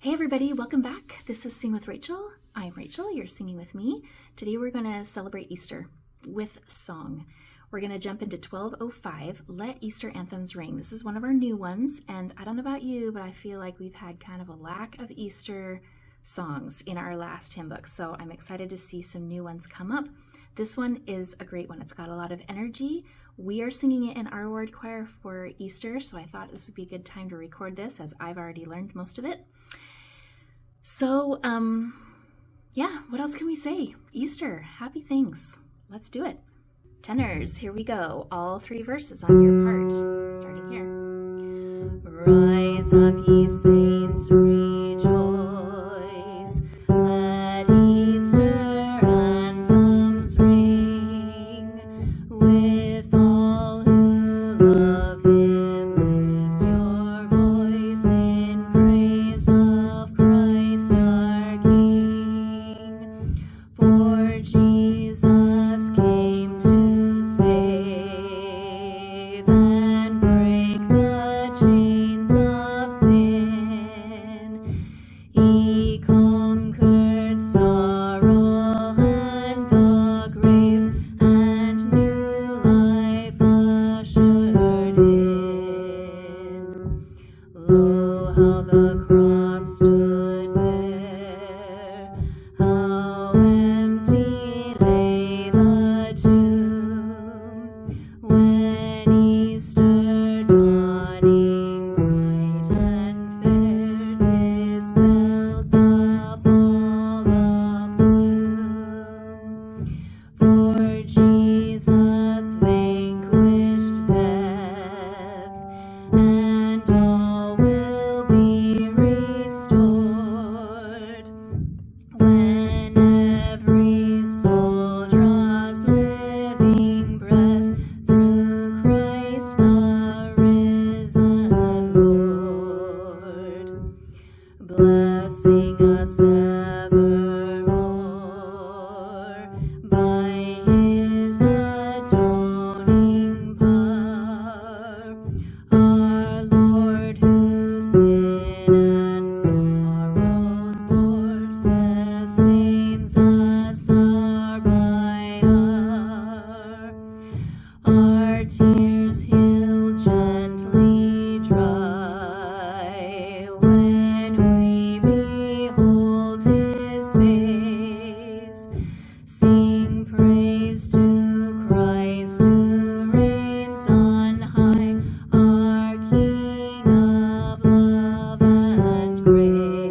Hey everybody, welcome back. This is Sing with Rachel. I'm Rachel, you're singing with me. Today we're going to celebrate Easter with song. We're going to jump into 12:05, Let Easter Anthems Ring. This is one of our new ones, and I don't know about you, but I feel like we've had kind of a lack of Easter songs in our last hymn book, so I'm excited to see some new ones come up. This one is a great one. It's got a lot of energy. We are singing it in our ward choir for Easter, so I thought this would be a good time to record this as I've already learned most of it. So, what else can we say? Easter, happy things. Let's do it. Tenors, here we go. All three verses on your part, starting here. Rise up, ye saints, rejoice. Let Easter anthems ring. With all who love him, lift your voice in praise of Christ our King. For Jesus came to save and break the chains of sin. He conquered sorrow and the grave, and new life ushered in. Lo, how the cross stood bare, how empty lay the tomb, when Easter dawning bright and fair dispelled the pall of gloom. For Jesus vanquished death, and all will be restored, when every soul draws living breath through Christ the risen Lord, blessing us evermore by his atoning power. Our Lord, who sin and sorrows bore, sustains us hour by hour. Our tears he'll gently dry when we behold his face. Sing praise to Christ who reigns on high, our King of love and grace.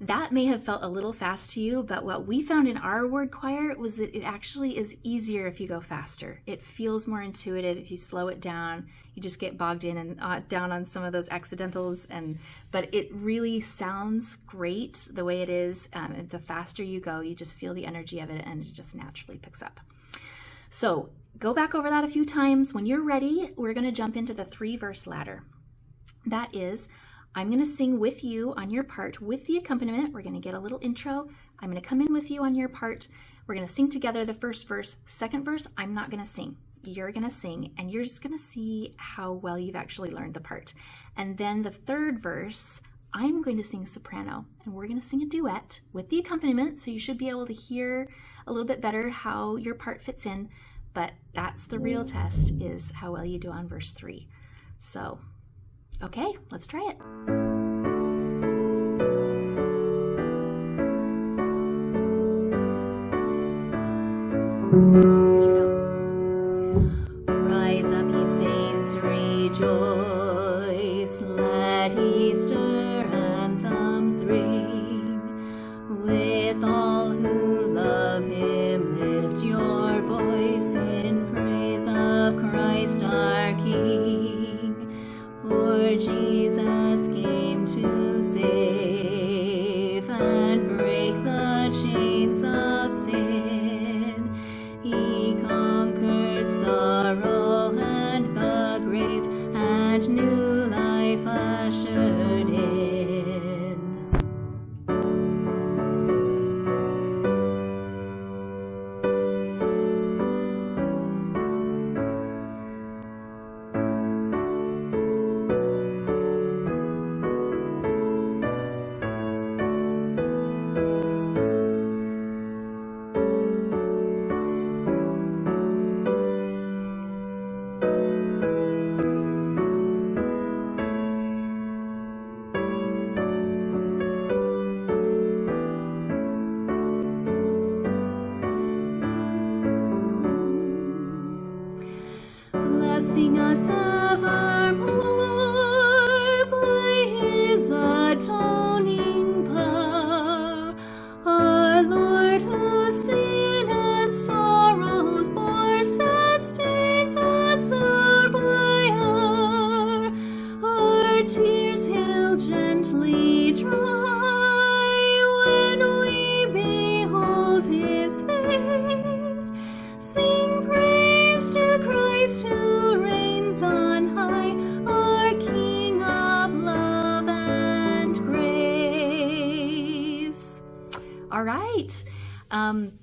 That may have felt a little fast to you, but what we found in our word choir was that it actually is easier if you go faster. It feels more intuitive if you slow it down. You just get bogged in and down on some of those accidentals, but it really sounds great the way it is. The faster you go, you just feel the energy of it, and it just naturally picks up. So go back over that a few times. When you're ready, we're going to jump into the 3-verse ladder. That is, I'm going to sing with you on your part with the accompaniment. We're going to get a little intro. I'm going to come in with you on your part. We're going to sing together the first verse. Second verse, I'm not going to sing. You're going to sing, and you're just going to see how well you've actually learned the part. And then the third verse, I'm going to sing soprano, and we're going to sing a duet with the accompaniment, so you should be able to hear a little bit better how your part fits in. But that's the real test, is how well you do on verse 3. So, okay, let's try it. Here's your note. Rise up, ye saints, rejoice. Let Easter anthems ring. With all who love him, lift your voice in praise of Christ our King. For Jesus came to save and break the chains of sin. He conquered sorrow and the grave, and new life ushered in. bring us evermore by his atoning power. Our Lord, who sin and sorrows bore, sustains us hour by hour. Our tears he'll gently dry when we behold his face. Sing praise to Christ who reigns on high, our King of love and grace. All right.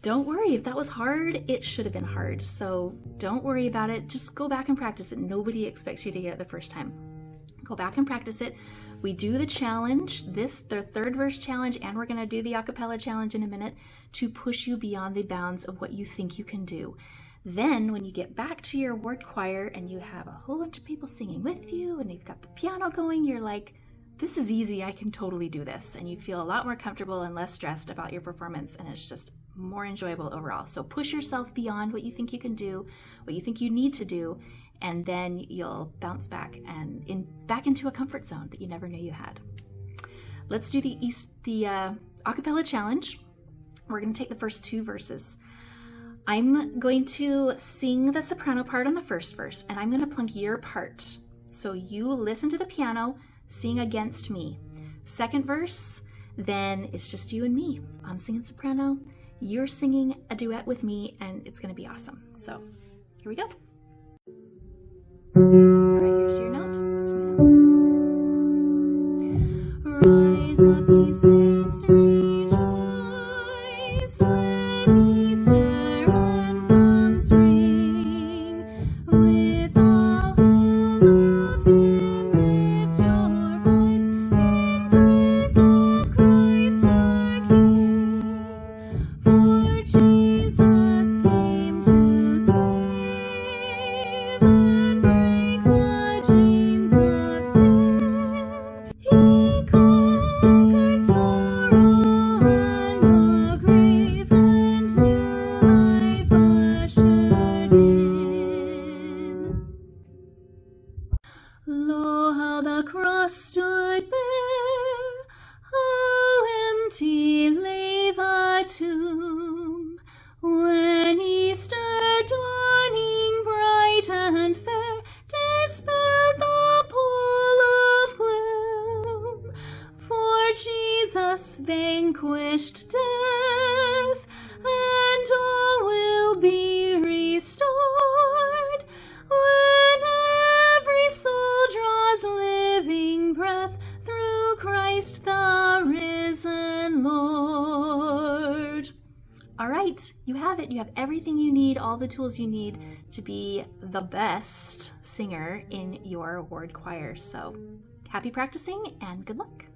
Don't worry if that was hard. It should have been hard. So don't worry about it. Just go back and practice it. Nobody expects you to get it the first time. Go back and practice it. We do the challenge, the third verse challenge, and we're going to do the acapella challenge in a minute to push you beyond the bounds of what you think you can do. Then when you get back to your ward choir and you have a whole bunch of people singing with you and you've got the piano going, you're like, this is easy, I can totally do this. And you feel a lot more comfortable and less stressed about your performance, and it's just more enjoyable overall. So push yourself beyond what you think you can do, what you think you need to do, and then you'll bounce back and back into a comfort zone that you never knew you had. Let's do the acapella challenge. We're going to take the first 2 verses. I'm going to sing the soprano part on the first verse, and I'm going to plunk your part. So you listen to the piano, sing against me. Second verse, then it's just you and me. I'm singing soprano, you're singing a duet with me, and it's going to be awesome. So here we go. All right, here's your note. Rise up, ye saints, rejoice, let Easter anthems ring. With all who love him, lift your voice in praise of Christ our King. For Jesus came to save and break the chains of sin. He conquered sorrow and the grave, and new life ushered in. Lo, how the cross stood bare, how empty lay the tomb, when Easter dawning bright and fair dispelled the pall of gloom. For Jesus vanquished death, and all will be restored when every soul draws living breath through Christ the risen Lord. All right, you have it. You have everything you need, all the tools you need to be the best singer in your ward choir. So happy practicing and good luck.